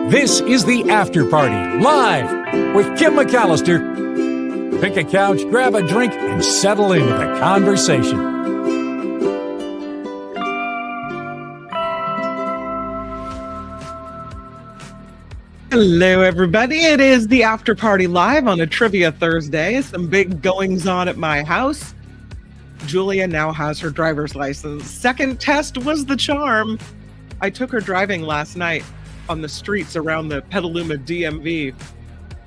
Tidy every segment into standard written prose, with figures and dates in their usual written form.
This is the After Party, live with Kim McAllister. Pick a couch, grab a drink, and settle into the conversation. Hello, everybody. It is the After Party live on a Trivia Thursday. Some big goings on at my house. Julia now has her driver's license. Second test was the charm. I took her driving last night on the streets around the Petaluma DMV,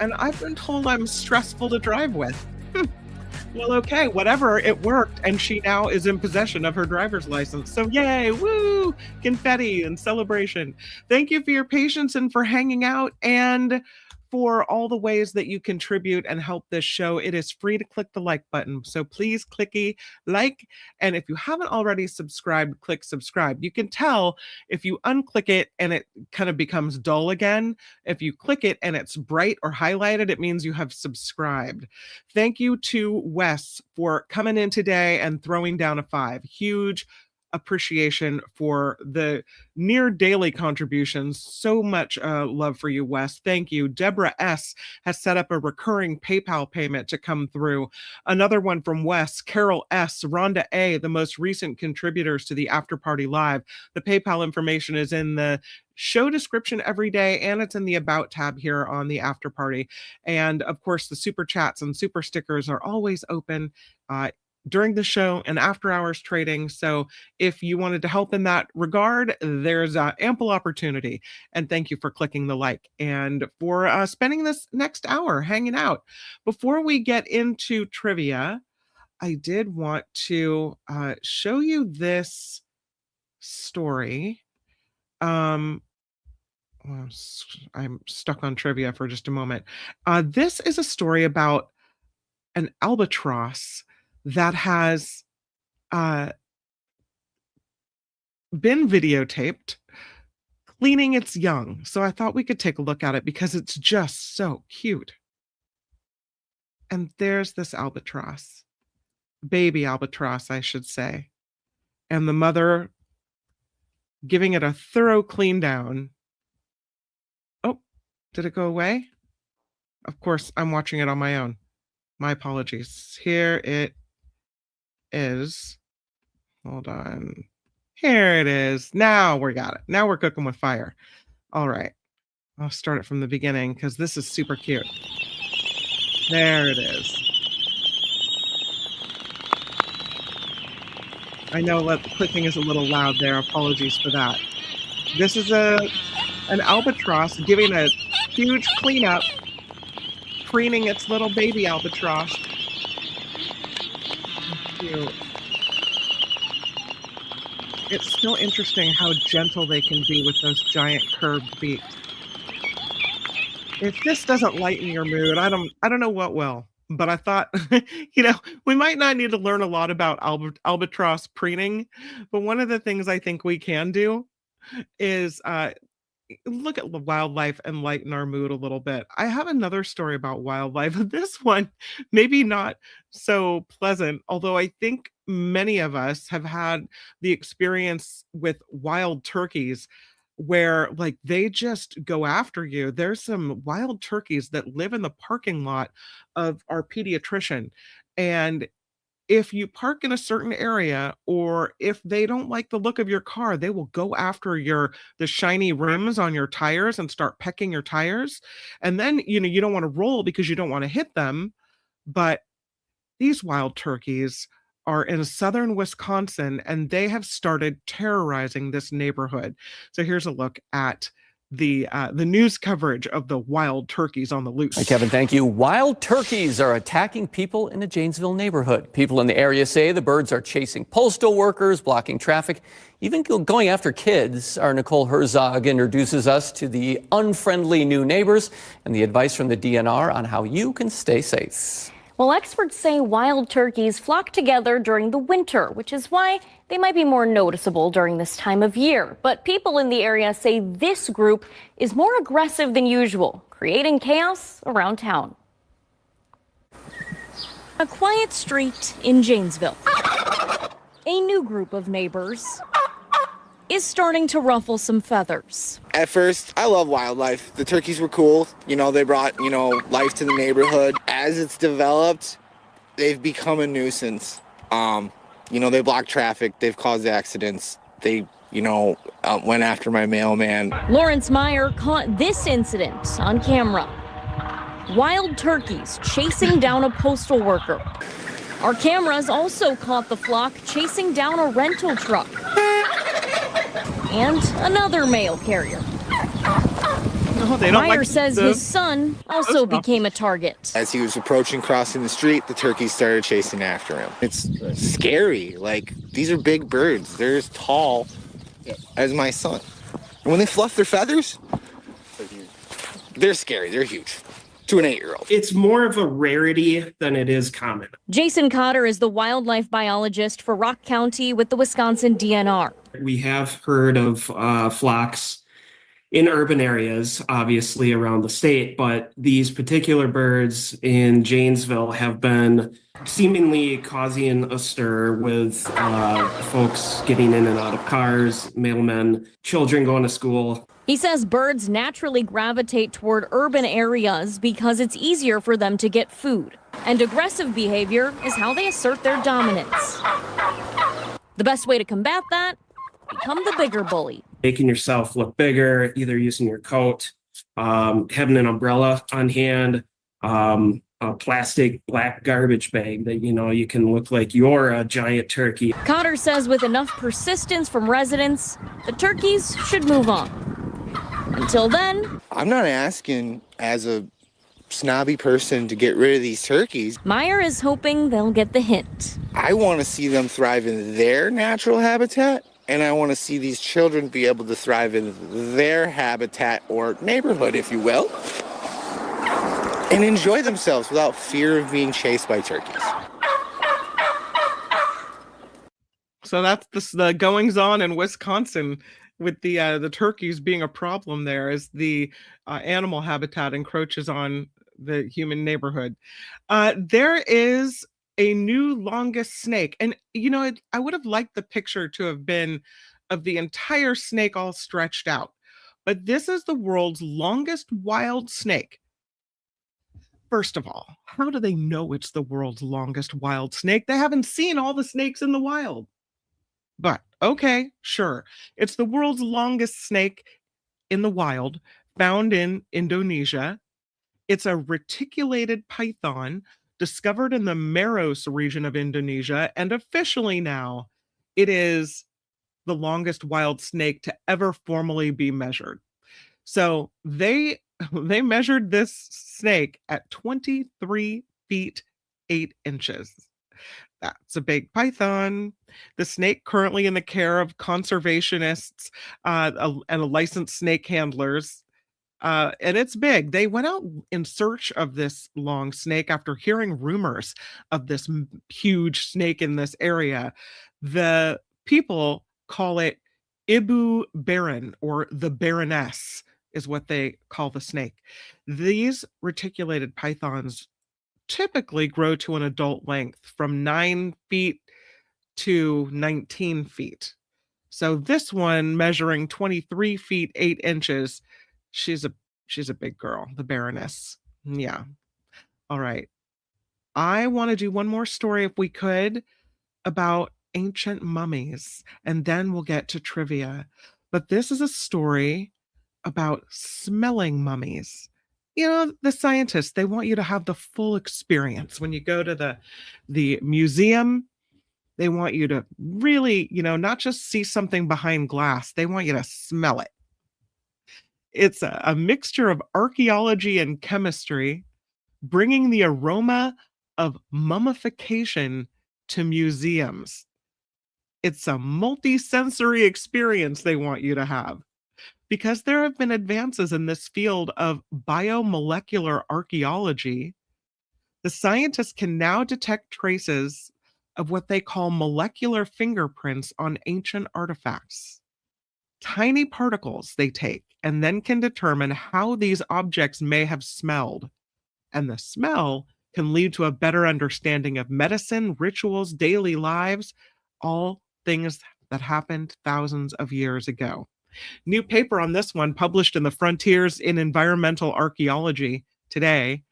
and I've been told I'm stressful to drive with. Well, okay, whatever, it worked, and she now is in possession of her driver's license. So yay, woo, confetti and celebration. Thank you for your patience and for hanging out and for all the ways that you contribute and help this show. It is free to click the like button. So please clicky like. And if you haven't already subscribed, click subscribe. You can tell if you unclick it and it kind of becomes dull again. If you click it and it's bright or highlighted, it means you have subscribed. Thank you to Wes for coming in today and throwing down a 5. Huge appreciation for the near daily contributions. So much love for you, Wes. Thank you. Deborah S. has set up a recurring PayPal payment to come through. Another one from Wes, Carol S., Rhonda A., the most recent contributors to the After Party Live. The PayPal information is in the show description every day, and it's in the About tab here on the After Party. And of course, the super chats and super stickers are always open during the show and after hours trading. So if you wanted to help in that regard, there's ample opportunity. And thank you for clicking the like and for spending this next hour hanging out. Before we get into trivia, I did want to show you this story. Well, I'm stuck on trivia for just a moment. This is a story about an albatross that has been videotaped cleaning its young. So I thought we could take a look at it because it's just so cute. And there's this albatross, baby albatross, I should say. And the mother giving it a thorough clean down. Oh, did it go away? Of course, I'm watching it on my own. My apologies. Here it is. Hold on. Here it is. Now we got it. Now we're cooking with fire. All right. I'll start it from the beginning because this is super cute. There it is. I know that the clicking is a little loud there. Apologies for that. This is an albatross giving a huge cleanup, preening its little baby albatross. Cute. It's so interesting how gentle they can be with those giant curved beaks. If this doesn't lighten your mood, I don't know what will. But I thought, we might not need to learn a lot about albatross preening, but one of the things I think we can do is look at the wildlife and lighten our mood a little bit. I have another story about wildlife. This one, maybe not so pleasant, although I think many of us have had the experience with wild turkeys where like they just go after you. There's some wild turkeys that live in the parking lot of our pediatrician. And if you park in a certain area, or if they don't like the look of your car, they will go after the shiny rims on your tires and start pecking your tires. And then, you don't want to roll because you don't want to hit them. But these wild turkeys are in southern Wisconsin, and they have started terrorizing this neighborhood. So here's a look at the news coverage of the wild turkeys on the loose. Hi, Kevin, thank you. Wild turkeys are attacking people in a Janesville neighborhood. People in the area say the birds are chasing postal workers, blocking traffic, even going after kids. Our Nicole Herzog introduces us to the unfriendly new neighbors and the advice from the DNR on how you can stay safe. Well, experts say wild turkeys flock together during the winter, which is why they might be more noticeable during this time of year. But people in the area say this group is more aggressive than usual, creating chaos around town. A quiet street in Janesville. A new group of neighbors is starting to ruffle some feathers. At first, I love wildlife. The turkeys were cool. They brought, life to the neighborhood. As it's developed, they've become a nuisance. They block traffic. They've caused accidents. They, went after my mailman. Lawrence Meyer caught this incident on camera. Wild turkeys chasing down a postal worker. Our cameras also caught the flock chasing down a rental truck and another mail carrier. No, they don't. Meyer says his son also became a target. As he was approaching, crossing the street, the turkeys started chasing after him. It's scary. These are big birds. They're as tall as my son. And when they fluff their feathers, they're scary. They're huge. To an 8-year-old. It's more of a rarity than it is common. Jason Cotter is the wildlife biologist for Rock County with the Wisconsin DNR. We have heard of flocks in urban areas, obviously around the state, but these particular birds in Janesville have been seemingly causing a stir with folks getting in and out of cars, mailmen, children going to school. He says birds naturally gravitate toward urban areas because it's easier for them to get food. And aggressive behavior is how they assert their dominance. The best way to combat that? Become the bigger bully. Making yourself look bigger, either using your coat, having an umbrella on hand, a plastic black garbage bag that, you can look like you're a giant turkey. Cotter says with enough persistence from residents, the turkeys should move on. Until then, I'm not asking as a snobby person to get rid of these turkeys. Meyer is hoping they'll get the hint. I want to see them thrive in their natural habitat, and I want to see these children be able to thrive in their habitat or neighborhood, if you will, and enjoy themselves without fear of being chased by turkeys. So that's the goings on in Wisconsin with the turkeys being a problem there as the animal habitat encroaches on the human neighborhood. There is a new longest snake. And, I would have liked the picture to have been of the entire snake all stretched out. But this is the world's longest wild snake. First of all, how do they know it's the world's longest wild snake? They haven't seen all the snakes in the wild. But okay, sure. It's the world's longest snake in the wild, found in Indonesia. It's a reticulated python discovered in the Maros region of Indonesia, and officially now it is the longest wild snake to ever formally be measured. So they measured this snake at 23 feet 8 inches. That's a big python. The snake currently in the care of conservationists and licensed snake handlers. And it's big. They went out in search of this long snake after hearing rumors of this huge snake in this area. The people call it Ibu Baron, or the Baroness is what they call the snake. These reticulated pythons typically grow to an adult length from 9 feet to 19 feet. So this one measuring 23 feet 8 inches, she's a big girl, the Baroness. Yeah. All right. I want to do one more story, if we could, about ancient mummies, and then we'll get to trivia. But this is a story about smelling mummies. The scientists, they want you to have the full experience. When you go to the museum, they want you to really, not just see something behind glass. They want you to smell it. It's a mixture of archaeology and chemistry, bringing the aroma of mummification to museums. It's a multi-sensory experience they want you to have. Because there have been advances in this field of biomolecular archaeology, the scientists can now detect traces of what they call molecular fingerprints on ancient artifacts. Tiny particles they take and then can determine how these objects may have smelled. And the smell can lead to a better understanding of medicine, rituals, daily lives, all things that happened thousands of years ago. New paper on this one, published in the Frontiers in Environmental Archaeology today,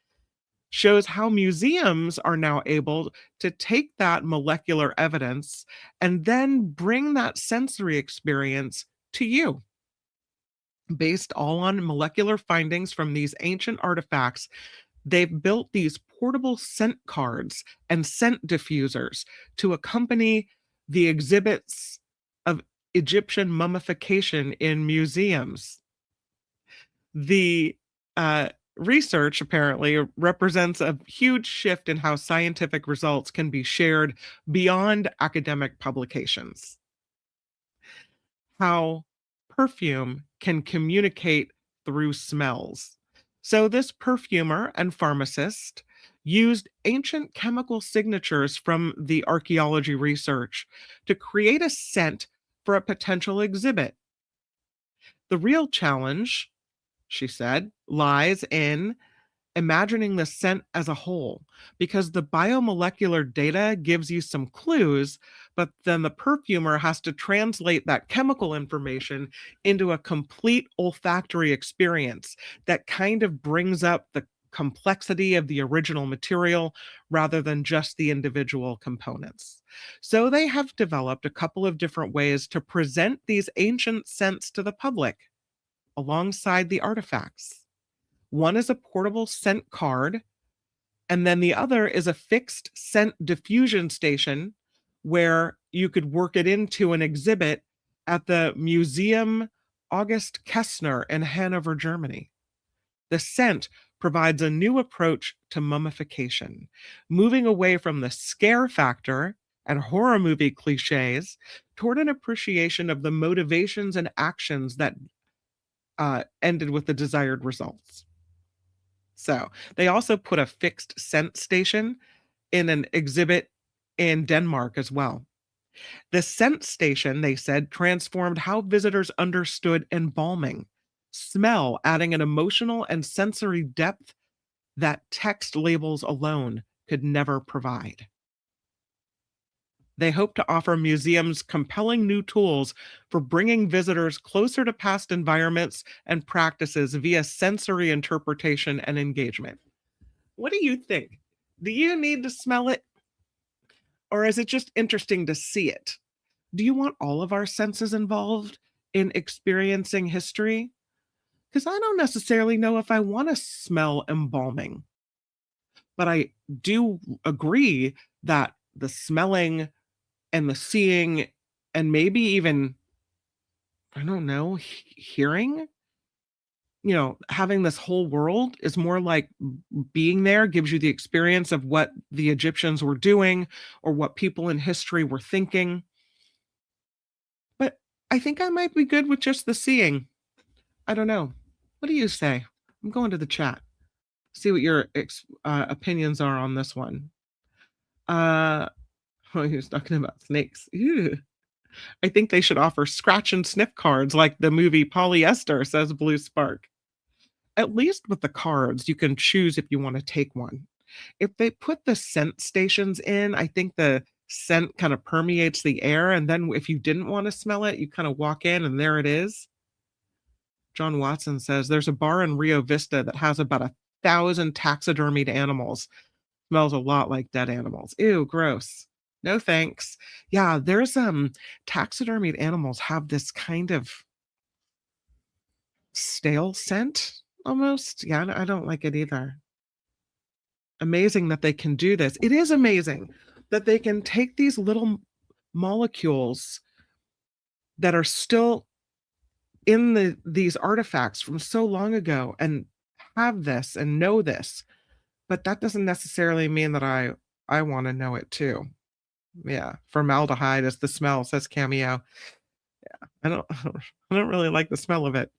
shows how museums are now able to take that molecular evidence and then bring that sensory experience to you. Based all on molecular findings from these ancient artifacts, they've built these portable scent cards and scent diffusers to accompany the exhibits of Egyptian mummification in museums. The research apparently represents a huge shift in how scientific results can be shared beyond academic publications. How perfume can communicate through smells. So, this perfumer and pharmacist used ancient chemical signatures from the archaeology research to create a scent for a potential exhibit. The real challenge, she said, lies in imagining the scent as a whole, because the biomolecular data gives you some clues, but then the perfumer has to translate that chemical information into a complete olfactory experience that kind of brings up the complexity of the original material rather than just the individual components. So they have developed a couple of different ways to present these ancient scents to the public alongside the artifacts. One is a portable scent card, and then the other is a fixed scent diffusion station where you could work it into an exhibit at the Museum August Kestner in Hanover, Germany. The scent provides a new approach to mummification, moving away from the scare factor and horror movie cliches toward an appreciation of the motivations and actions that ended with the desired results. So they also put a fixed scent station in an exhibit in Denmark as well. The scent station, they said, transformed how visitors understood embalming, smell, adding an emotional and sensory depth that text labels alone could never provide. They hope to offer museums compelling new tools for bringing visitors closer to past environments and practices via sensory interpretation and engagement. What do you think? Do you need to smell it? Or is it just interesting to see it? Do you want all of our senses involved in experiencing history? Because I don't necessarily know if I want to smell embalming. But I do agree that the smelling and the seeing and maybe even, I don't know, hearing, having this whole world is more like being there, gives you the experience of what the Egyptians were doing or what people in history were thinking. But I think I might be good with just the seeing. I don't know. What do you say? I'm going to the chat. See what your opinions are on this one. He was talking about snakes. Ew. I think they should offer scratch and sniff cards like the movie Polyester, says Blue Spark. At least with the cards, you can choose if you want to take one. If they put the scent stations in, I think the scent kind of permeates the air. And then if you didn't want to smell it, you kind of walk in and there it is. John Watson says there's a bar in Rio Vista that has about 1,000 taxidermied animals. Smells a lot like dead animals. Ew, gross. No thanks. Yeah, there's taxidermied animals have this kind of stale scent almost. Yeah, I don't like it either. Amazing that they can do this. It is amazing that they can take these little molecules that are still in these artifacts from so long ago and have this and know this. But that doesn't necessarily mean that I want to know it too. Yeah, formaldehyde is the smell, says Cameo. Yeah, I don't really like the smell of it.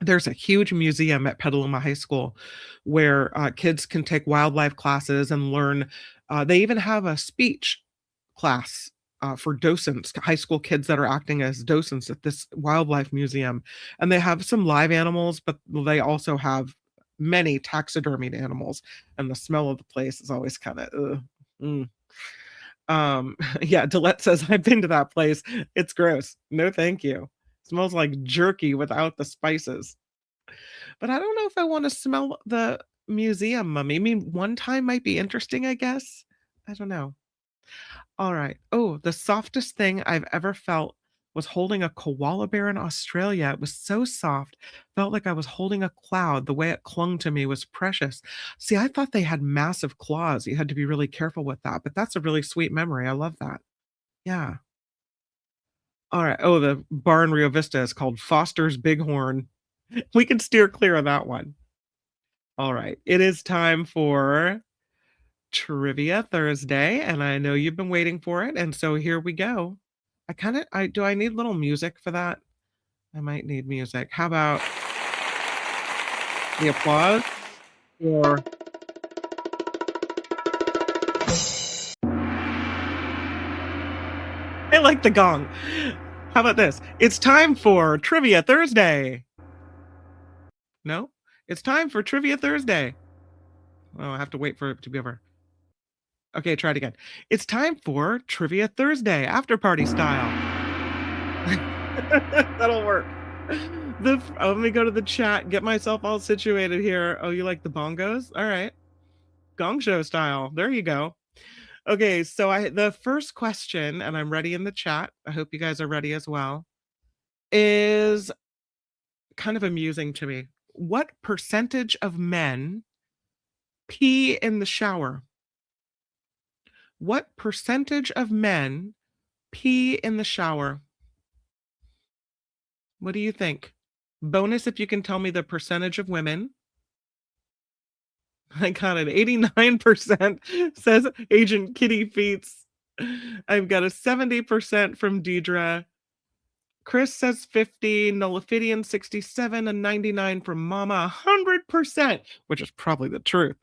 There's a huge museum at Petaluma High School where kids can take wildlife classes and learn. They even have a speech class for docents, high school kids that are acting as docents at this wildlife museum. And they have some live animals, but they also have many taxidermied animals. And the smell of the place is always kind of Yeah, Delette says, I've been to that place. It's gross. No, thank you. Smells like jerky without the spices. But I don't know if I want to smell the museum mummy. I mean, one time might be interesting, I guess. I don't know. All right. Oh, the softest thing I've ever felt was holding a koala bear in Australia. It was so soft. Felt like I was holding a cloud. The way it clung to me was precious. See, I thought they had massive claws. You had to be really careful with that, but that's a really sweet memory. I love that. Yeah. All right. Oh, the bar in Rio Vista is called Foster's Bighorn. We can steer clear of that one. All right. It is time for Trivia Thursday, and I know you've been waiting for it, and so here we go. I need little music for that? I might need music. How about the applause? Or I like the gong. How about this? It's time for Trivia Thursday. No? It's time for Trivia Thursday. Oh, I have to wait for it to be over. Okay, try it again. It's time for Trivia Thursday, after party style. That'll work. Let me go to the chat, get myself all situated here. Oh, you like the bongos? All right. Gong show style. There you go. Okay, so the first question, and I'm ready in the chat. I hope you guys are ready as well, is kind of amusing to me. What percentage of men pee in the shower? What percentage of men pee in the shower? What do you think? Bonus if you can tell me the percentage of women. I got it. 89% says Agent Kitty Feets. I've got a 70% from Deidre. Chris says 50, Nullifidian 67, and 99 from Mama. 100%, which is probably the truth,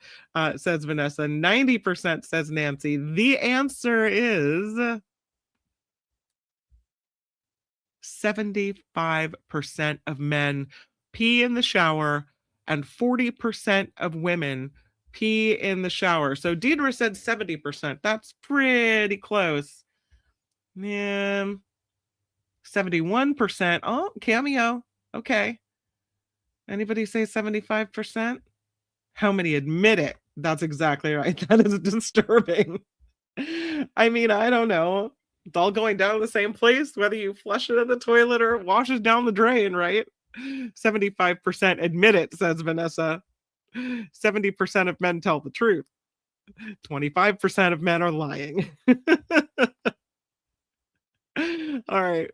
says Vanessa. 90% says Nancy. The answer is 75% of men pee in the shower and 40% of women pee in the shower. So Deidre said 70%. That's pretty close. Yeah. 71%. Oh, cameo. Okay. Anybody say 75%? How many admit it? That's exactly right. That is disturbing. I mean, I don't know. It's all going down the same place, whether you flush it in the toilet or it washes down the drain, right? 75% admit it, says Vanessa. 70% of men tell the truth. 25% of men are lying. All right.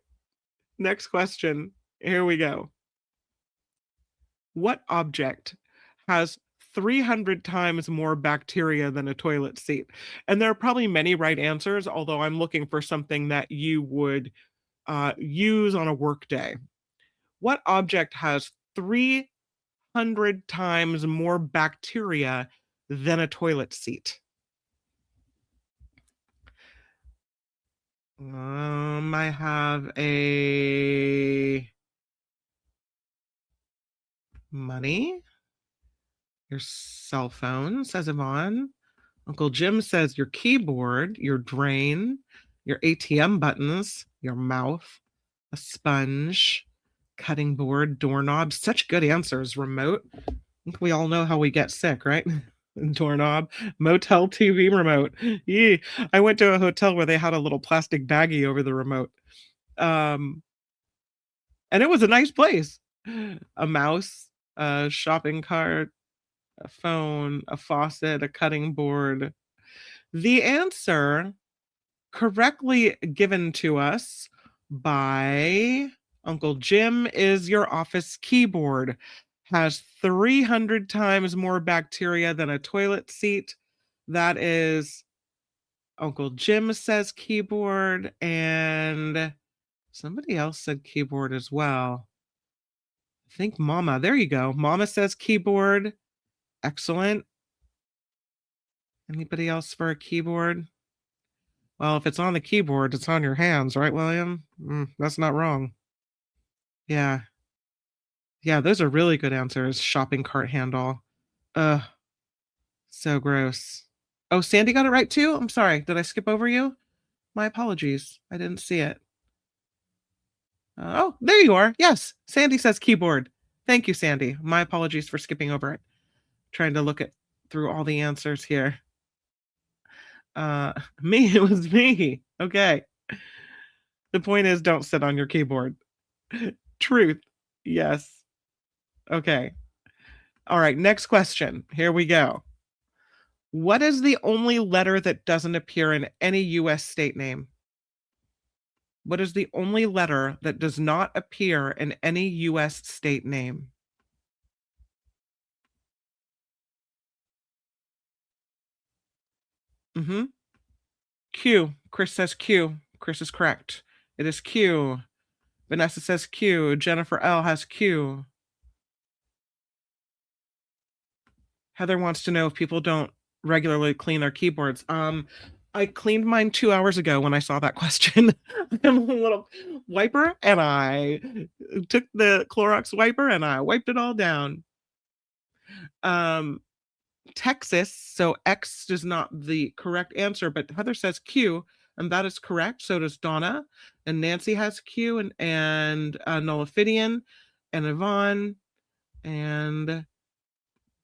Next question. Here we go. What object has 300 times more bacteria than a toilet seat? And there are probably many right answers, although I'm looking for something that you would use on a work day. What object has 300 times more bacteria than a toilet seat? I have a money. Your cell phone, says Yvonne. Uncle Jim says your keyboard, your drain, your ATM buttons, your mouth, a sponge, cutting board, doorknob. Such good answers. Remote. I think we all know how we get sick, right? Doorknob, motel TV remote. Yee. I went to a hotel where they had a little plastic baggie over the remote. And it was a nice place. A mouse, a shopping cart, a phone, a faucet, a cutting board. The answer, correctly given to us by Uncle Jim, is your office keyboard. Has 300 times more bacteria than a toilet seat. That is Uncle Jim says keyboard, and somebody else said keyboard as well. I think Mama. There you go. Mama says keyboard. Excellent. Anybody else for a keyboard? Well, if it's on the keyboard, it's on your hands, right, William? That's not wrong. Yeah. Yeah, those are really good answers. Shopping cart handle. So gross. Oh, Sandy got it right too? I'm sorry. Did I skip over you? My apologies. I didn't see it. Oh, there you are. Yes. Sandy says keyboard. Thank you, Sandy. My apologies for skipping over it. Trying to look through all the answers here. Me, it was me. Okay. The point is, don't sit on your keyboard. Truth. Yes. Okay. All right. Next question. Here we go. What is the only letter that doesn't appear in any U.S. state name? What is the only letter that does not appear in any U.S. state name? Q. Chris says Q. Chris is correct. It is Q. Vanessa says Q. Jennifer L. has Q. Heather wants to know if people don't regularly clean their keyboards. I cleaned mine 2 hours ago when I saw that question. I have a little wiper and I took the Clorox wiper and I wiped it all down. Texas, so X is not the correct answer, but Heather says Q, and that is correct. So does Donna, and Nancy has Q, and Nola Fidian, and Yvonne, and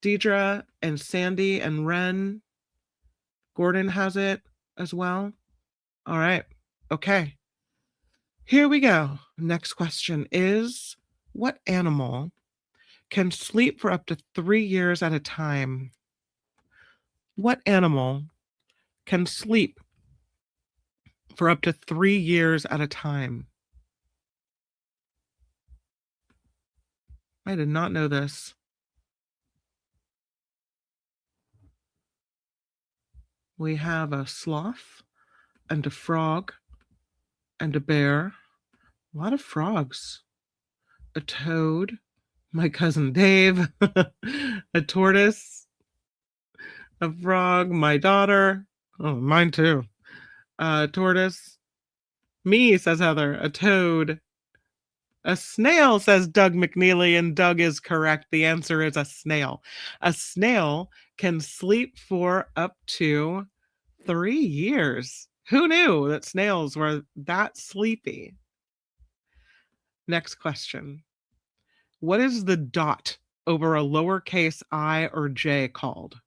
Deidre, and Sandy, and Ren. Gordon has it as well. All right. Okay. Here we go. Next question is, what animal can sleep for up to 3 years at a time? What animal can sleep for up to 3 years at a time? I did not know this. We have a sloth and a frog and a bear. A lot of frogs. A toad, my cousin Dave, a tortoise, a frog, my daughter. Oh, mine too. Tortoise. Me, says Heather. A toad. A snail, says Doug McNeely, and Doug is correct. The answer is a snail. A snail can sleep for up to 3 years. Who knew that snails were that sleepy? Next question. What is the dot over a lowercase I or J called?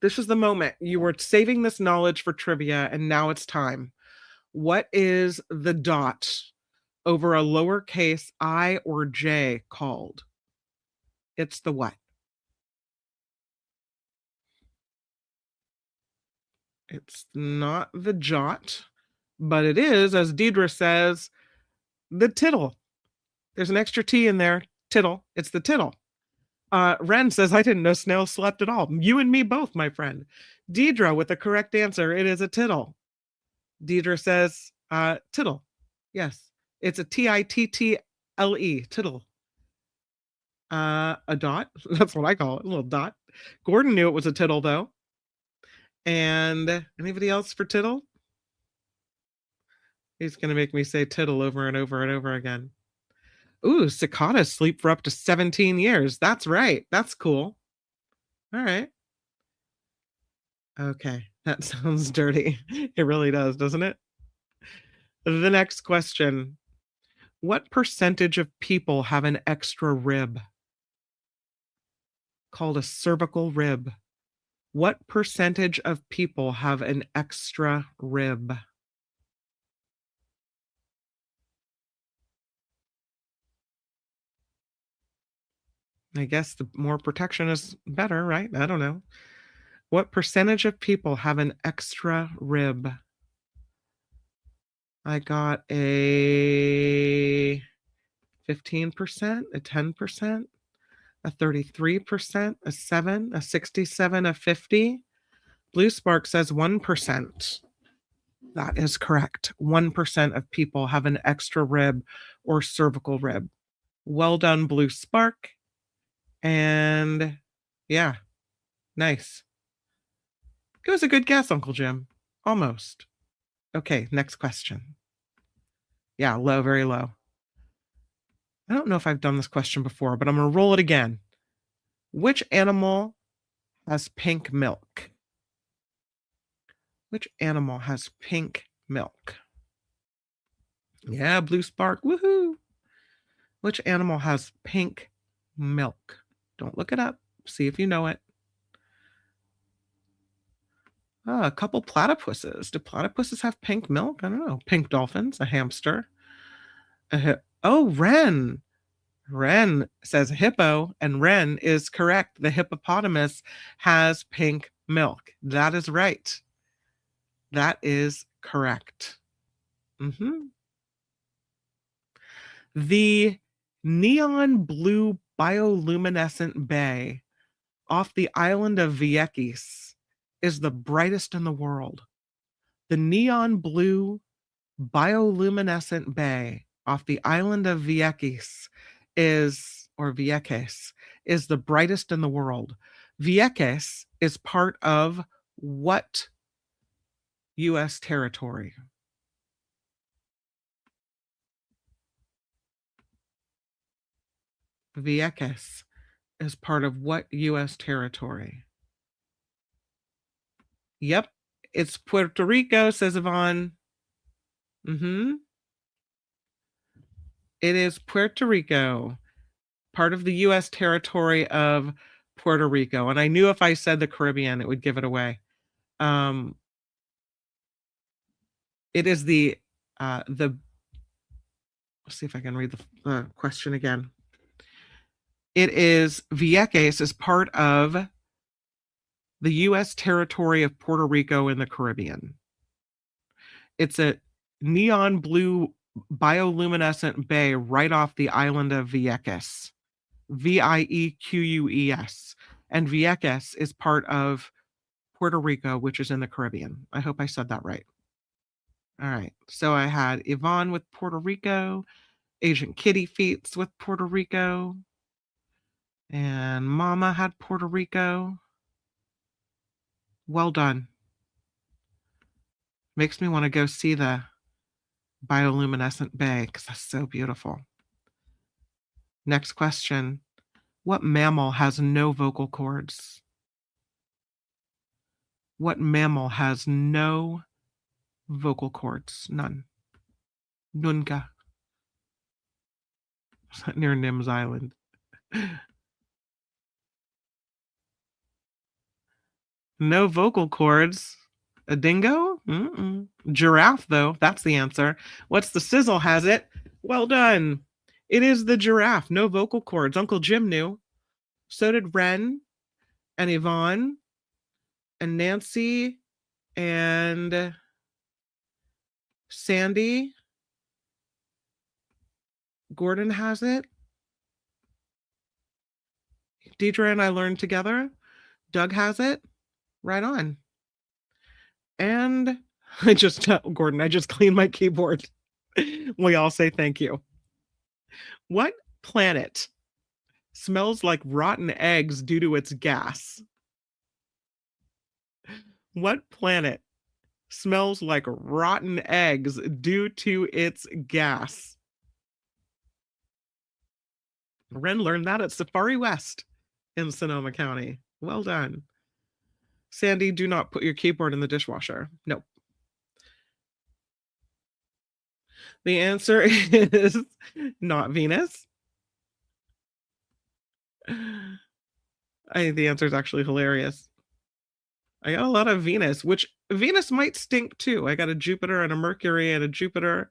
This is the moment. You were saving this knowledge for trivia, and now it's time. What is the dot over a lowercase I or J called? It's the what? It's not the jot, but it is, as Deidre says, the tittle. There's an extra T in there. Tittle. It's the tittle. Ren says, I didn't know snails slept at all. You and me both, my friend. Deidre with the correct answer. It is a tittle. Deidre says, tittle. Yes. It's a Tittle. Tittle. A dot. That's what I call it. A little dot. Gordon knew it was a tittle, though. And anybody else for tittle? He's going to make me say tittle over and over and over again. Ooh, cicadas sleep for up to 17 years. That's right. That's cool. All right. Okay. That sounds dirty. It really does, doesn't it? The next question. What percentage of people have an extra rib? Called a cervical rib. What percentage of people have an extra rib? I guess the more protection is better, right? I don't know. What percentage of people have an extra rib? I got a 15%, a 10%, a 33%, a 7, a 67, a 50. Blue Spark says 1%. That is correct. 1% of people have an extra rib or cervical rib. Well done, Blue Spark. And yeah, nice. It was a good guess, Uncle Jim. Almost. Okay, next question. Yeah, low, very low. I don't know if I've done this question before, but I'm going to roll it again. Which animal has pink milk? Which animal has pink milk? Yeah, Blue Spark. Woohoo! Which animal has pink milk? Don't look it up. See if you know it. Oh, a couple platypuses. Do platypuses have pink milk? I don't know. Pink dolphins, a hamster. Oh, wren. Wren says hippo, and wren is correct. The hippopotamus has pink milk. That is right. That is correct. The neon blue bioluminescent bay off the island of Vieques is the brightest in the world. The neon blue bioluminescent bay off the island of Vieques is the brightest in the world. Vieques is part of what U.S. territory? Vieques is part of what U.S. territory? Yep, it's Puerto Rico, says Yvonne. It is Puerto Rico, part of the U.S. territory of Puerto Rico. And I knew if I said the Caribbean, it would give it away. It is let's see if I can read the question again. It is Vieques is part of the U.S. territory of Puerto Rico in the Caribbean. It's a neon blue bioluminescent bay right off the island of Vieques. Vieques. And Vieques is part of Puerto Rico, which is in the Caribbean. I hope I said that right. All right. So I had Yvonne with Puerto Rico, Agent Kitty Feets with Puerto Rico, and Mama had Puerto Rico. Well done. Makes me want to go see the bioluminescent bay because that's so beautiful. Next question. What mammal has no vocal cords? What mammal has no vocal cords? None. Nunca. Near Nims Island. No vocal cords. A dingo? Giraffe, though. That's the answer. What's the sizzle has it? Well done. It is the giraffe. No vocal cords. Uncle Jim knew. So did Ren and Yvonne and Nancy and Sandy. Gordon has it. Deidre and I learned together. Doug has it. Right on. And Gordon, I just cleaned my keyboard. We all say thank you. What planet smells like rotten eggs due to its gas? What planet smells like rotten eggs due to its gas? Ren learned that at Safari West in Sonoma County. Well done. Sandy, do not put your keyboard in the dishwasher. Nope. The answer is not Venus. I think the answer is actually hilarious. I got a lot of Venus, which Venus might stink too. I got a Jupiter and a Mercury and a Jupiter.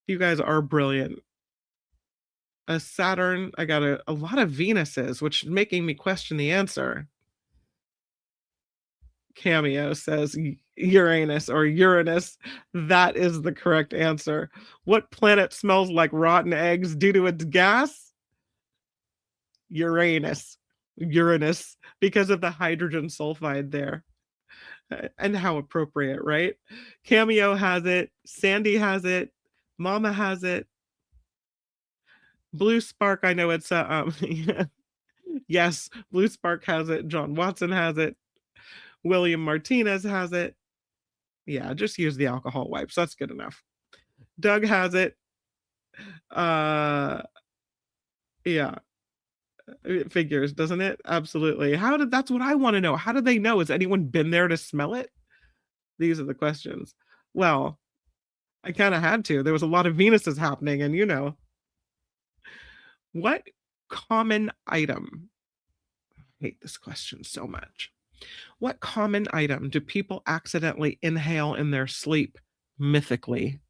You guys are brilliant. A Saturn. I got a lot of Venuses, which is making me question the answer. Cameo says Uranus or Uranus. That is the correct answer. What planet smells like rotten eggs due to its gas? Uranus, because of the hydrogen sulfide there. And how appropriate, right? Cameo has it. Sandy has it. Mama has it. Blue Spark, I know it's yes, Blue Spark has it. John Watson has it. William Martinez has it. Yeah, just use the alcohol wipes. That's good enough. Doug has it. Yeah. It figures, doesn't it? Absolutely. That's what I want to know. How did they know? Has anyone been there to smell it? These are the questions. Well, I kind of had to. There was a lot of Venuses happening, and what common item? I hate this question so much. What common item do people accidentally inhale in their sleep mythically?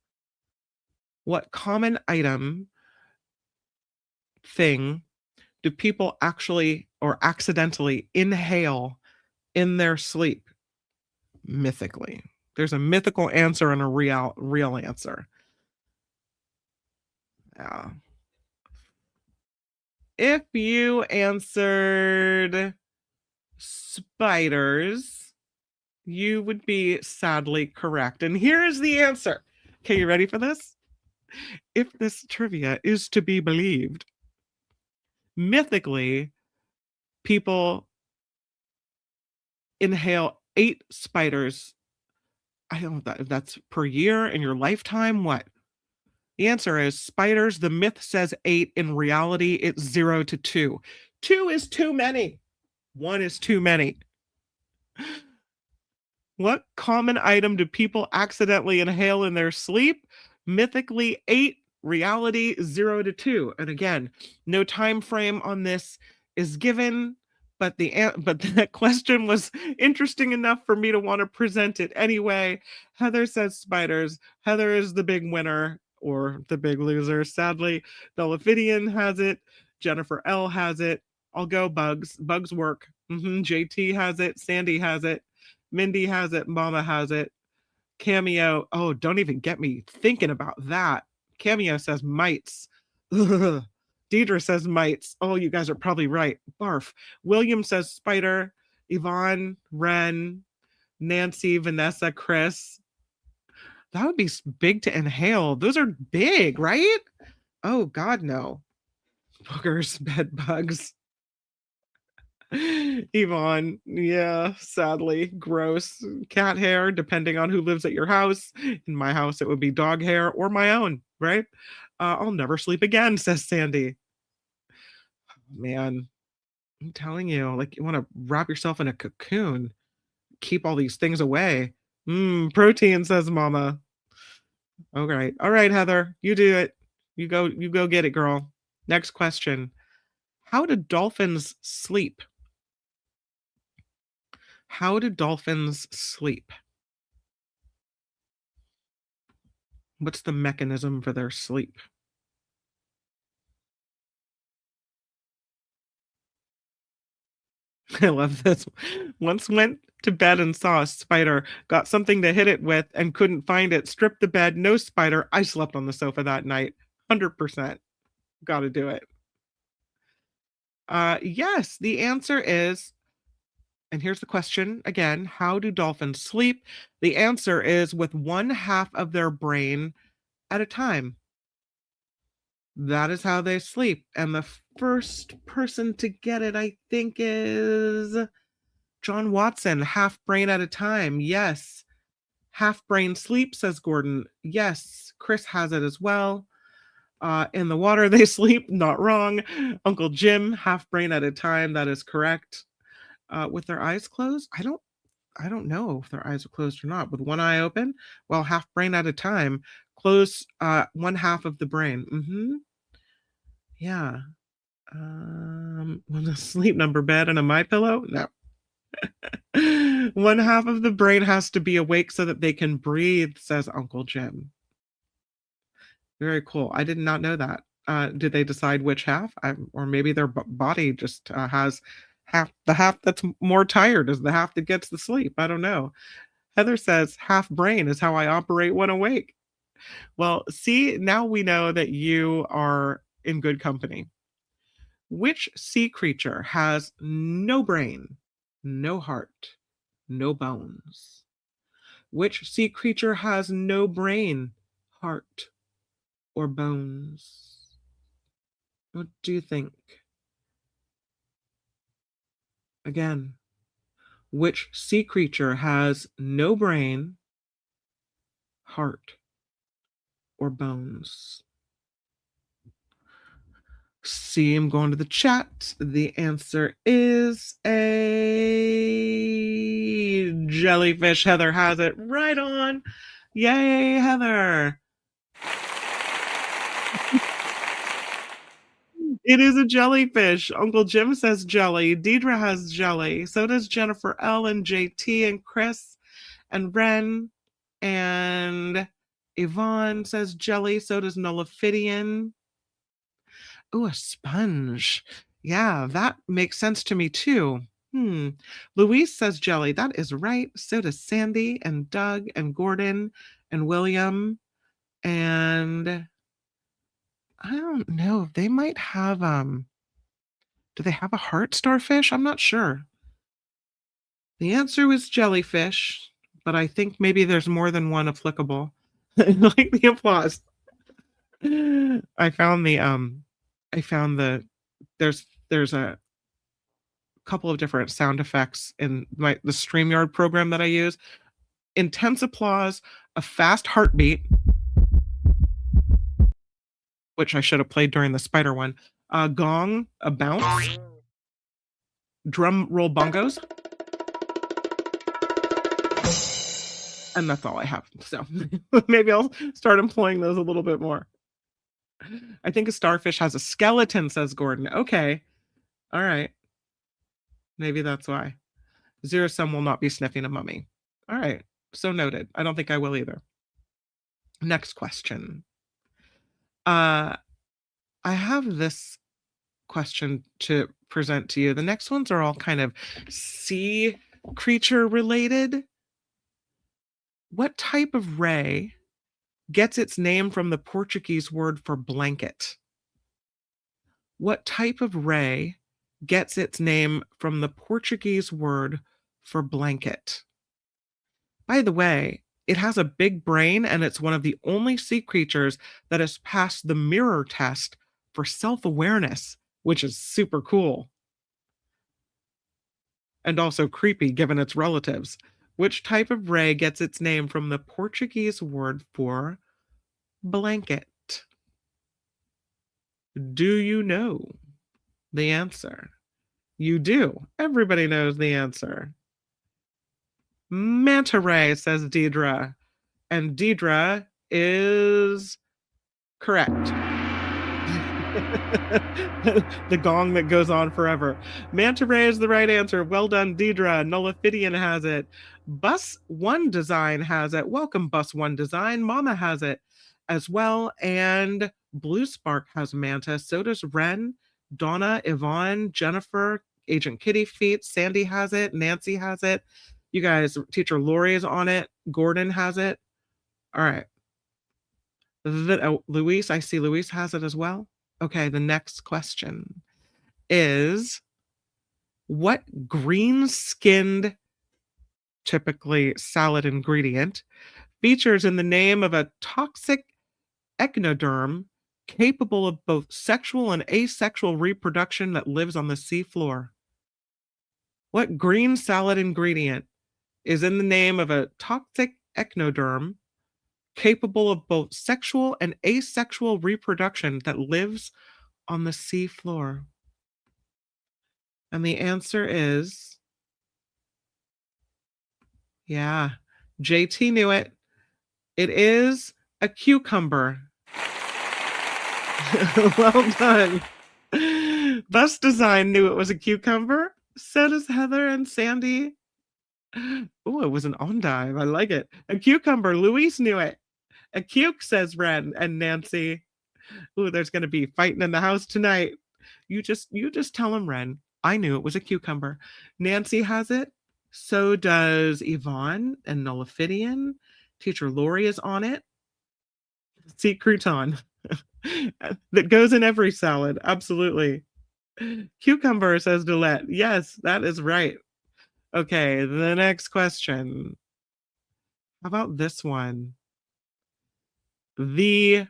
What common item, thing, do people actually or accidentally inhale in their sleep mythically? There's a mythical answer and a real answer. Yeah. If you answered spiders, you would be sadly correct. And here is the answer. Okay, you ready for this? If this trivia is to be believed, mythically, people inhale 8 spiders. I don't know if that's per year in your lifetime. What? The answer is spiders. The myth says 8. In reality, it's 0 to 2. 2 is too many. 1 is too many. What common item do people accidentally inhale in their sleep? Mythically 8, reality 0 to 2. And again, no time frame on this is given, but that question was interesting enough for me to want to present it anyway. Heather says spiders. Heather is the big winner or the big loser. Sadly, Bellafidian has it. Jennifer L has it. I'll go bugs. Bugs work. JT has it. Sandy has it. Mindy has it. Mama has it. Cameo. Oh, don't even get me thinking about that. Cameo says mites. Ugh. Deidre says mites. Oh, you guys are probably right. Barf. William says spider. Yvonne, Ren, Nancy, Vanessa, Chris. That would be big to inhale. Those are big, right? Oh, God, no. Boogers, bed bugs. Yvonne, yeah, sadly, gross. Cat hair, depending on who lives at your house. In my house, it would be dog hair or my own, right? I'll never sleep again, says Sandy. Man, I'm telling you, like you want to wrap yourself in a cocoon, keep all these things away. Protein, says Mama. All right, Heather, you do it. You go get it, girl. Next question. How do dolphins sleep? How do dolphins sleep? What's the mechanism for their sleep? I love this. Once went to bed and saw a spider, got something to hit it with and couldn't find it, stripped the bed, no spider. I slept on the sofa that night. 100%. Got to do it. Yes, the answer is, and here's the question again, how do dolphins sleep? The answer is with 1/2 of their brain at a time. That is how they sleep. And the first person to get it, I think, is John Watson, half brain at a time. Yes. Half brain sleep, says Gordon. Yes. Chris has it as well. In the water they sleep, not wrong. Uncle Jim, half brain at a time. That is correct. With their eyes closed, I don't know if their eyes are closed or not. With one eye open, well, half brain at a time. Close 1/2 of the brain. Yeah. Want a sleep number bed and a my pillow? No. 1/2 of the brain has to be awake so that they can breathe, says Uncle Jim. Very cool. I did not know that. Did they decide which half? Or maybe their body just has the half that's more tired is the half that gets the sleep. I don't know. Heather says half brain is how I operate when awake. Well, see, now we know that you are in good company. Which sea creature has no brain, no heart, no bones? Which sea creature has no brain, heart, or bones? What do you think? Again, which sea creature has no brain, heart, or bones? see, I'm going to the chat. The answer is a jellyfish. Heather has it right on. Yay, Heather. It is a jellyfish. Uncle Jim says jelly. Deidre has jelly. So does Jennifer L. and JT and Chris and Ren. And Yvonne says jelly. So does Nullifidian. Oh, a sponge. Yeah, that makes sense to me too. Louise says jelly. That is right. So does Sandy and Doug and Gordon and William. And I don't know. They might have do they have a heart starfish? I'm not sure. The answer was jellyfish, but I think maybe there's more than one applicable. Like the applause. I found the there's a couple of different sound effects in the StreamYard program that I use. Intense applause, a fast heartbeat, which I should have played during the spider one, a gong, a bounce, drum roll bongos, and that's all I have. So maybe I'll start employing those a little bit more. I think a starfish has a skeleton, says Gordon. Okay. All right. Maybe that's why. Zero Sum will not be sniffing a mummy. All right. So noted. I don't think I will either. Next question. I have this question to present to you. The next ones are all kind of sea creature related. What type of ray gets its name from the Portuguese word for blanket? What type of ray gets its name from the Portuguese word for blanket? By the way, it has a big brain, and it's one of the only sea creatures that has passed the mirror test for self-awareness, which is super cool. And also creepy given its relatives. Which type of ray gets its name from the Portuguese word for blanket? Do you know the answer? You do. Everybody knows the answer. Manta ray, says Deidre. And Deidre is correct. The gong that goes on forever. Manta ray is the right answer. Well done, Deidre. Nullifidian has it. Bus One Design has it. Welcome, Bus One Design. Mama has it as well. And Blue Spark has manta. So does Ren, Donna, Yvonne, Jennifer, Agent Kitty Feet. Sandy has it. Nancy has it. You guys, Teacher Lori is on it. Gordon has it. All right. Luis, I see Luis has it as well. Okay, the next question is, what green-skinned, typically salad ingredient, features in the name of a toxic echinoderm capable of both sexual and asexual reproduction that lives on the seafloor? What green salad ingredient is in the name of a toxic echinoderm capable of both sexual and asexual reproduction that lives on the seafloor? And the answer is, yeah, JT knew it. It is a cucumber. Well done. Bus Design knew it was a cucumber. So does Heather and Sandy. Oh, it was an endive. I like it. A cucumber. Luis knew it. A cuke, says Ren and Nancy. Oh, there's going to be fighting in the house tonight. You just tell him, Ren. I knew it was a cucumber. Nancy has it. So does Yvonne and Nullifidian. Teacher Lori is on it. Sea crouton. That goes in every salad. Absolutely. Cucumber, says Dulette. Yes, that is right. Okay, the next question. How about this one? The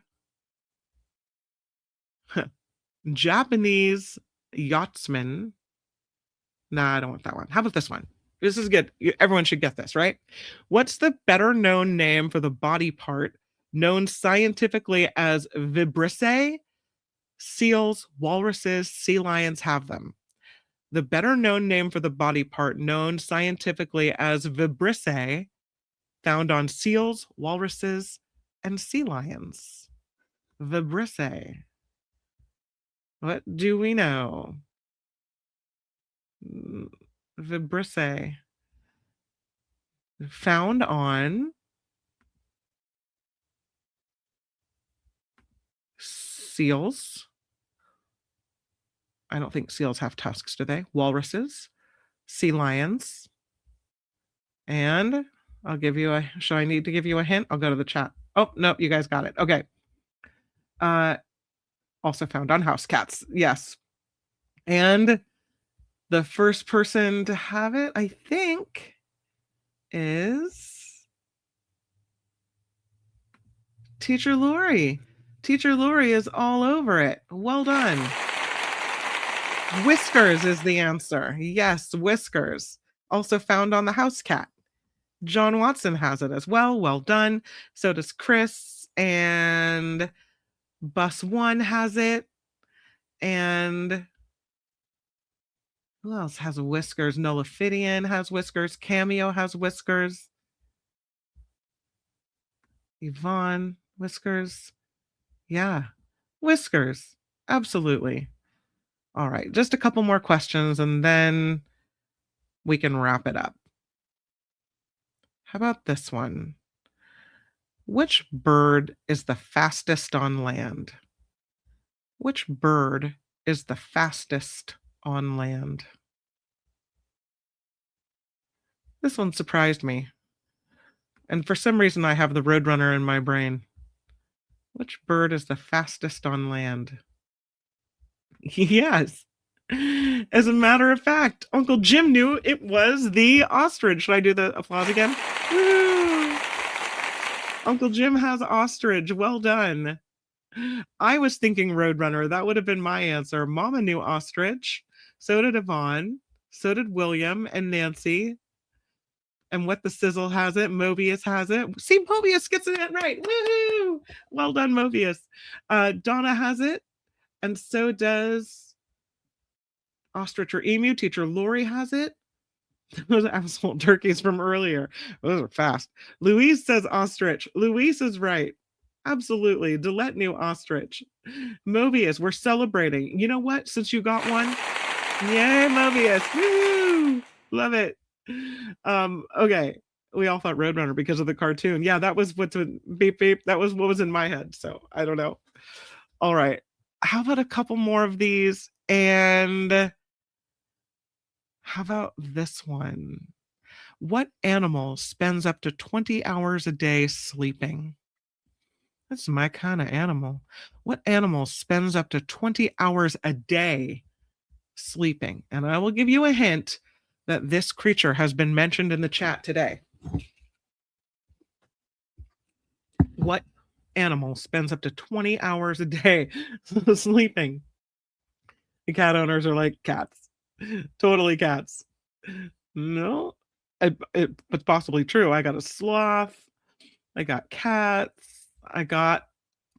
Japanese yachtsman. Nah, I don't want that one. How about this one? This is good. Everyone should get this, right? What's the better known name for the body part known scientifically as vibrissae Seals, walruses, sea lions have them. The better known name for the body part, known scientifically as vibrissae, found on seals, walruses, and sea lions. Vibrissae. What do we know? Vibrissae. Found on seals. I don't think seals have tusks, do they? Walruses, sea lions, and I'll give you a, shall I need to give you a hint? I'll go to the chat. Oh, no, you guys got it. Okay. Also found on house cats. Yes. And the first person to have it, I think, is Teacher Lori. Teacher Lori is all over it. Well done. Whiskers is the answer. Yes, whiskers. Also found on the house cat. John Watson has it as well. Well done. So does Chris. And Bus One has it. And who else has whiskers? Nullifidian has whiskers. Cameo has whiskers. Yvonne, whiskers. Yeah, whiskers. Absolutely. All right, just a couple more questions and then we can wrap it up. How about this one? Which bird is the fastest on land? Which bird is the fastest on land? This one surprised me. And for some reason, I have the Roadrunner in my brain. Which bird is the fastest on land? Yes. As a matter of fact, Uncle Jim knew it was the ostrich. Should I do the applause again? Woo! Uncle Jim has ostrich. Well done. I was thinking Roadrunner. That would have been my answer. Mama knew ostrich. So did Yvonne. So did William and Nancy. And What the Sizzle has it. Mobius has it. See, Mobius gets it right. Woohoo! Well done, Mobius. Donna has it. And so does ostrich or emu. Teacher Lori has it. Those absolute turkeys from earlier. Those are fast. Louise says ostrich. Louise is right. Absolutely. Delette knew ostrich. Mobius, we're celebrating. You know what? Since you got one, yay, Mobius. Woo! Love it. Okay. We all thought Roadrunner because of the cartoon. Yeah, that was what's beep beep. That was what was in my head. So I don't know. All right. How about a couple more of these? And how about this one? What animal spends up to 20 hours a day sleeping? That's my kind of animal. What animal spends up to 20 hours a day sleeping? And I will give you a hint that this creature has been mentioned in the chat today. What animal spends up to 20 hours a day sleeping? The cat owners are like, cats. Totally cats. No, it's possibly true. I got a sloth. I got cats. I got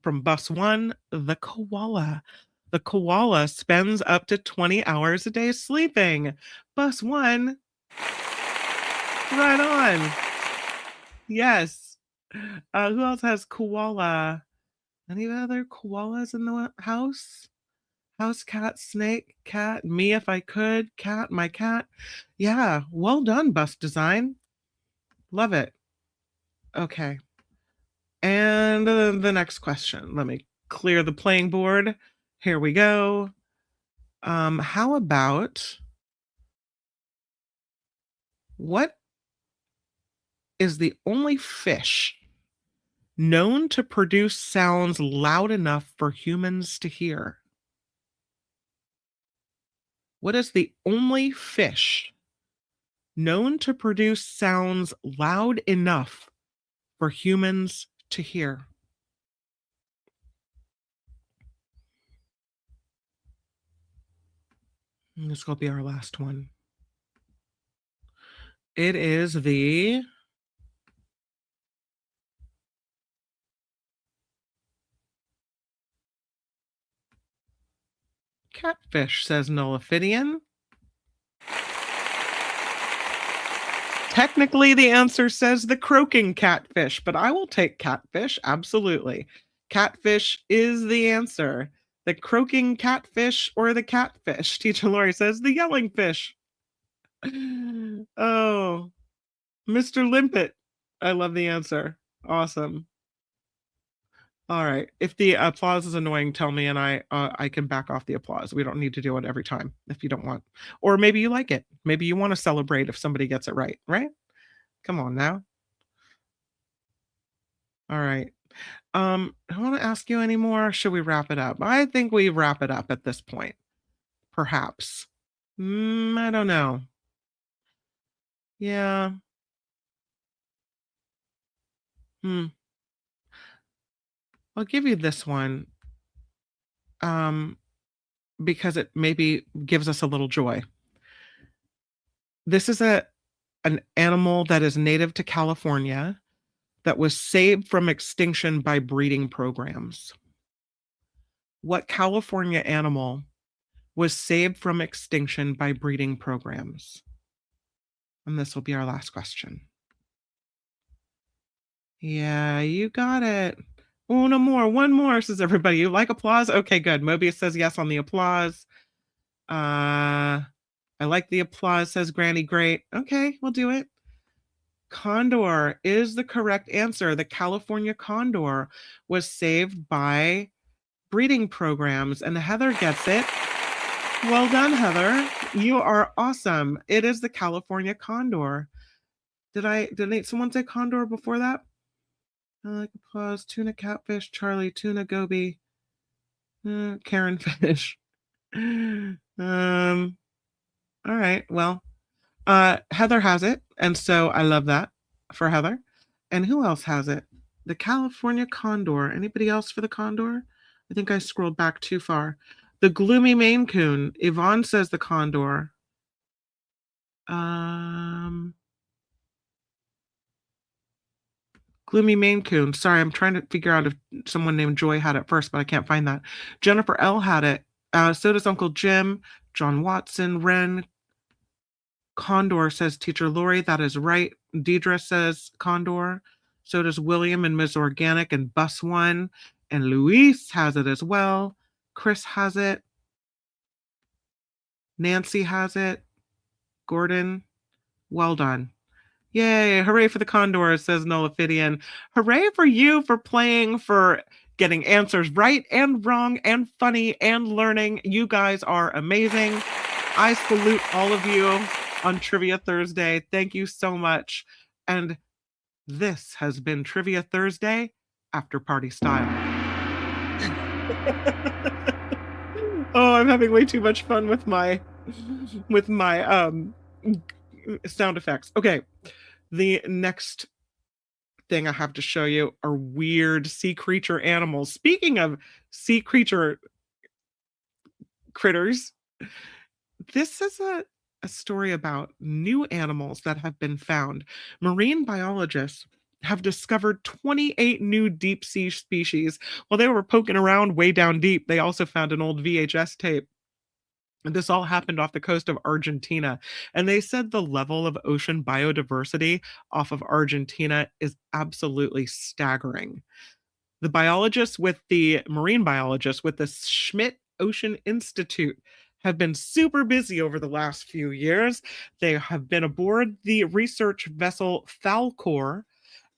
from Bus One, the koala. The koala spends up to 20 hours a day sleeping. Bus One. Right on. Yes. Who else has koala? Any other koalas in the house? House cat, snake, cat, me if I could, cat, my cat. Yeah, well done, bus design. Love it. Okay. And the next question. Let me clear the playing board. Here we go. How about what is the only fish known to produce sounds loud enough for humans to hear? What is the only fish known to produce sounds loud enough for humans to hear? And this will be our last one. It is the catfish, says Nullifidian. Technically, the answer says the croaking catfish, but I will take catfish, absolutely. Catfish is the answer. The croaking catfish or the catfish? Teacher Lori says the yelling fish. Oh, Mr. Limpet. I love the answer. Awesome. All right. If the applause is annoying, tell me and I can back off the applause. We don't need to do it every time if you don't want. Or maybe you like it. Maybe you want to celebrate if somebody gets it right, right? Come on now. All right. I want to ask you any more. Should we wrap it up? I think we wrap it up at this point. Perhaps. I don't know. Yeah. I'll give you this one. Because it maybe gives us a little joy. This is an animal that is native to California that was saved from extinction by breeding programs. What California animal was saved from extinction by breeding programs? And this will be our last question. Yeah, you got it. Oh, no more. One more, says everybody. You like applause? Okay, good. Mobius says yes on the applause. I like the applause, says Granny. Great. Okay, we'll do it. Condor is the correct answer. The California condor was saved by breeding programs, and Heather gets it. Well done, Heather. You are awesome. It is the California condor. Did someone say condor before that? I like applause. Tuna catfish, Charlie, tuna goby, Karen fish. All right. Well, Heather has it, and so I love that for Heather. And who else has it? The California condor. Anybody else for the condor? I think I scrolled back too far. The gloomy Maine Coon. Yvonne says the condor. Gloomy Maine Coon. Sorry, I'm trying to figure out if someone named Joy had it first, but I can't find that. Jennifer L. had it. So does Uncle Jim. John Watson. Ren. Condor, says Teacher Lori. That is right. Deidre says condor. So does William and Ms. Organic and Bus One. And Luis has it as well. Chris has it. Nancy has it. Gordon. Well done. Yay. Hooray for the condor, says Nullifidian. Hooray for you for playing, for getting answers right and wrong and funny and learning. You guys are amazing. I salute all of you on Trivia Thursday. Thank you so much. And this has been Trivia Thursday after party style. Oh, I'm having way too much fun with my sound effects. Okay. The next thing I have to show you are weird sea creature animals. Speaking of sea creature critters, this is a story about new animals that have been found. Marine biologists have discovered 28 new deep sea species. While they were poking around way down deep, they also found an old VHS tape. And this all happened off the coast of Argentina. And they said the level of ocean biodiversity off of Argentina is absolutely staggering. The marine biologists with the Schmidt Ocean Institute have been super busy over the last few years. They have been aboard the research vessel Falcor,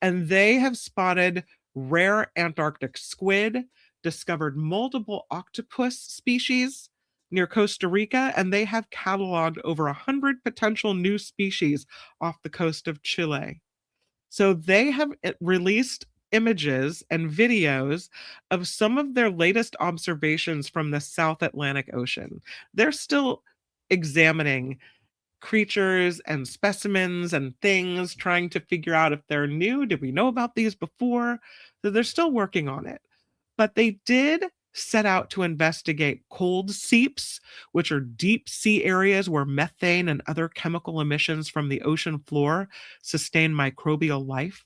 and they have spotted rare Antarctic squid, discovered multiple octopus species near Costa Rica, and they have cataloged over 100 potential new species off the coast of Chile. So they have released images and videos of some of their latest observations from the South Atlantic Ocean. They're still examining creatures and specimens and things, trying to figure out if they're new. Did we know about these before? So they're still working on it. But they did set out to investigate cold seeps, which are deep sea areas where methane and other chemical emissions from the ocean floor sustain microbial life.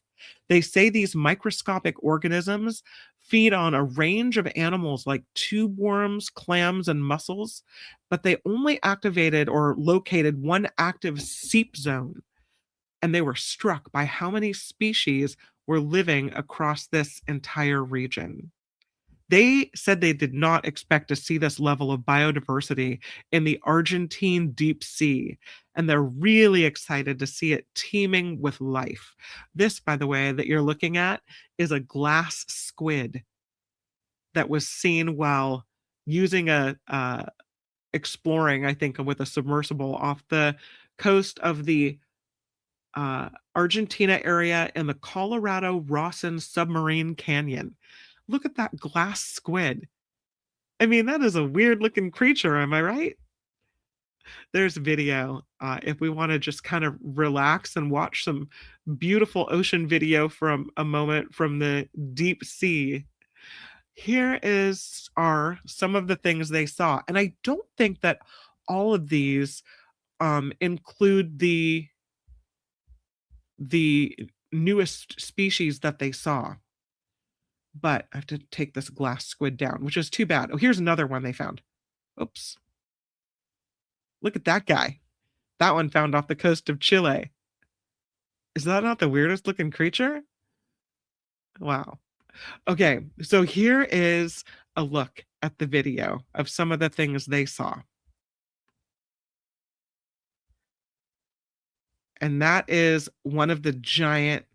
They say these microscopic organisms feed on a range of animals like tube worms, clams, and mussels, but they only activated or located one active seep zone. And they were struck by how many species were living across this entire region. They said they did not expect to see this level of biodiversity in the Argentine deep sea, and they're really excited to see it teeming with life. This, by the way, that you're looking at is a glass squid that was seen while using a exploring, I think, with a submersible off the coast of the Argentina area in the Colorado Rawson Submarine Canyon. Look at that glass squid. I mean, that is a weird looking creature, am I right? There's video if we want to just kind of relax and watch some beautiful ocean video from a moment from the deep sea. Here are some of the things they saw. And I don't think that all of these include the newest species that they saw. But I have to take this glass squid down, which is too bad. Oh, here's another one they found. Oops. Look at that guy. That one found off the coast of Chile. Is that not the weirdest looking creature? Wow. Okay, so here is a look at the video of some of the things they saw. And that is one of the giant,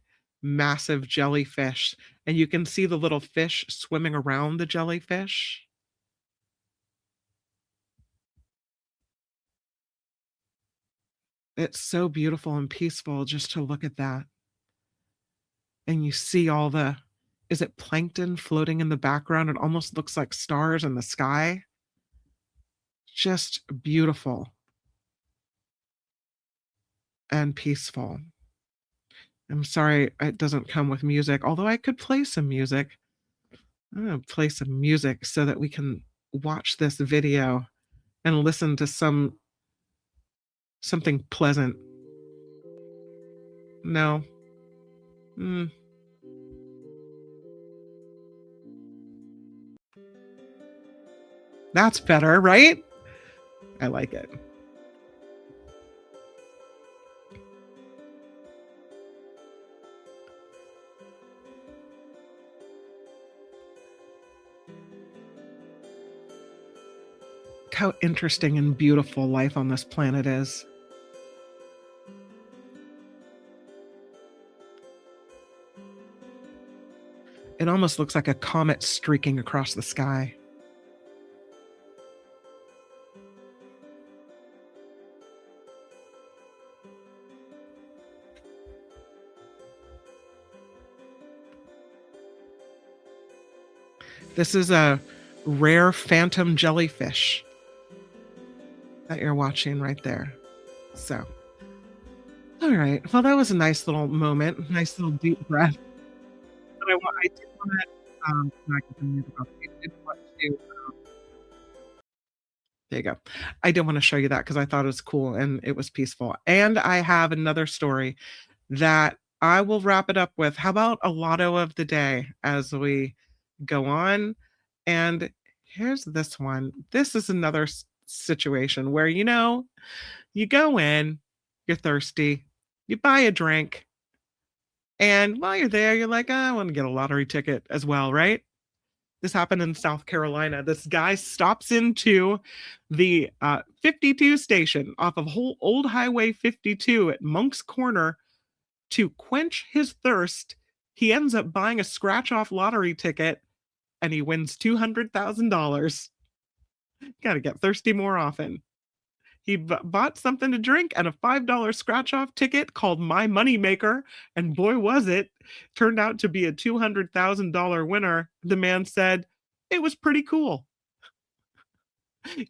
massive jellyfish. And you can see the little fish swimming around the jellyfish. It's so beautiful and peaceful just to look at that. And you see all the, is it plankton floating in the background? It almost looks like stars in the sky. Just beautiful and peaceful. I'm sorry it doesn't come with music, although I could play some music. I'm going to play some music so that we can watch this video and listen to something pleasant. No. That's better, right? I like it. How interesting and beautiful life on this planet is. It almost looks like a comet streaking across the sky. This is a rare phantom jellyfish that you're watching right there. So, all right. Well, that was a nice little moment, nice little deep breath. But I did want to, there you go. I did want to show you that because I thought it was cool and it was peaceful. And I have another story that I will wrap it up with. How about a lotto of the day as we go on? And here's this one. This is another situation where, you go in, you're thirsty, you buy a drink, and while you're there, you're like, I want to get a lottery ticket as well, right? This happened in South Carolina. This guy stops into the 52 station off of Old Highway 52 at Monk's Corner to quench his thirst. He ends up buying a scratch-off lottery ticket, and he wins $200,000. Got to get thirsty more often. He bought something to drink and a $5 scratch-off ticket called My Money Maker, and boy was it. Turned out to be a $200,000 winner. The man said, it was pretty cool.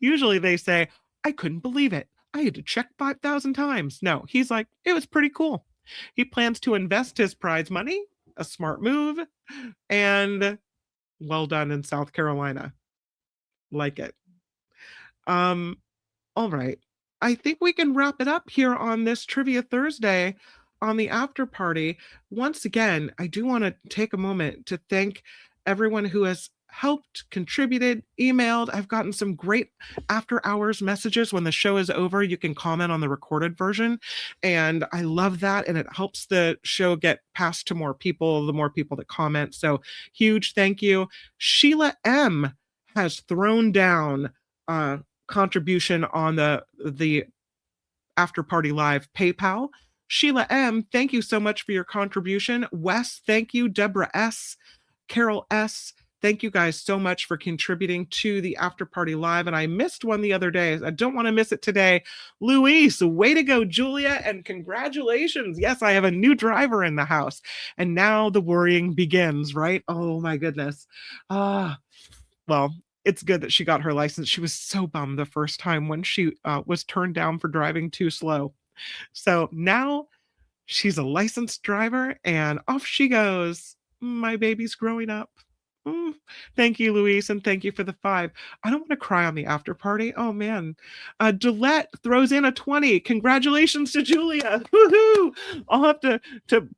Usually they say, I couldn't believe it. I had to check 5,000 times. No, he's like, it was pretty cool. He plans to invest his prize money, a smart move, and well done in South Carolina. Like it. All right. I think we can wrap it up here on this Trivia Thursday. on the after party, once again, I do want to take a moment to thank everyone who has helped, contributed, emailed. I've gotten some great after hours messages. When the show is over, you can comment on the recorded version. And I love that. And it helps the show get passed to more people, the more people that comment. So huge thank you. Sheila M has thrown down a contribution on the After Party Live PayPal. Sheila M, thank you so much for your contribution. Wes, thank you. Deborah S, Carol S, thank you guys so much for contributing to the After Party Live. And I missed one the other day. I don't want to miss it today. Luis, way to go, Julia, and congratulations. Yes, I have a new driver in the house. And now the worrying begins, right? Oh my goodness. Well, it's good that she got her license. She was so bummed the first time when she was turned down for driving too slow. So now she's a licensed driver and off she goes. My baby's growing up. Thank you, Luis, and thank you for the 5. I don't want to cry on the after party. Oh man. Dillette throws in a 20. Congratulations to Julia. Woohoo! I'll have to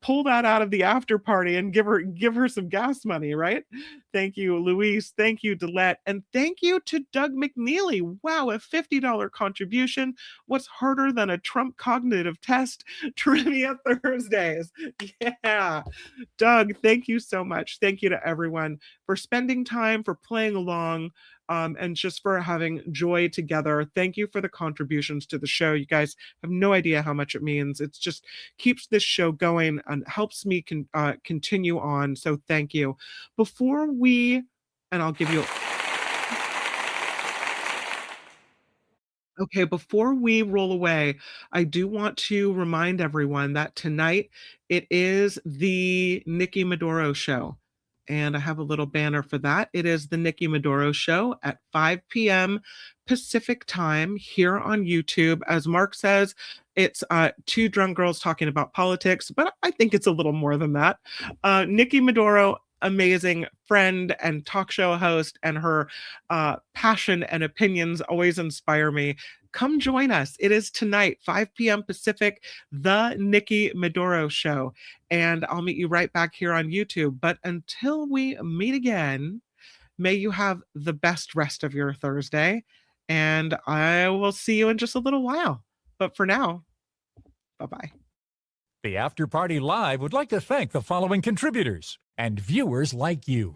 pull that out of the after party and give her some gas money, right? Thank you, Luis. Thank you, Dillette. And thank you to Doug McNeely. Wow, a $50 contribution. What's harder than a Trump cognitive test? Trivia Thursdays. Yeah. Doug, thank you so much. Thank you to everyone for spending time, for playing along, and just for having joy together. Thank you for the contributions to the show. You guys have no idea how much it means. It's just keeps this show going and helps me continue on. So thank you. Before we, and I'll give you, okay, before we roll away, I do want to remind everyone that tonight it is the Nikki Maduro show. And I have a little banner for that. It is the Nikki Maduro show at 5 p.m. Pacific time here on YouTube. As Mark says, it's 2 drunk girls talking about politics, but I think it's a little more than that. Nikki Maduro, amazing friend and talk show host, and her passion and opinions always inspire me. Come join us. It is tonight, 5 p.m. Pacific, the Nikki Maduro show. And I'll meet you right back here on YouTube. But until we meet again, may you have the best rest of your Thursday. And I will see you in just a little while. But for now, bye-bye. The After Party Live would like to thank the following contributors and viewers like you.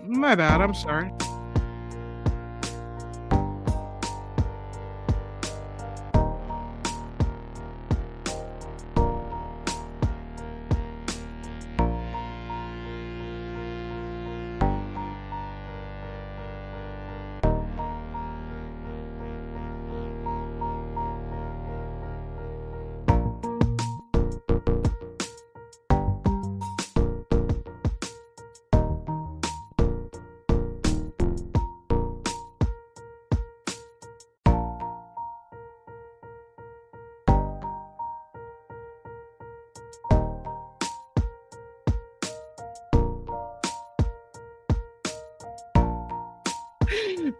My bad, I'm sorry.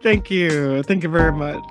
Thank you. Thank you very much.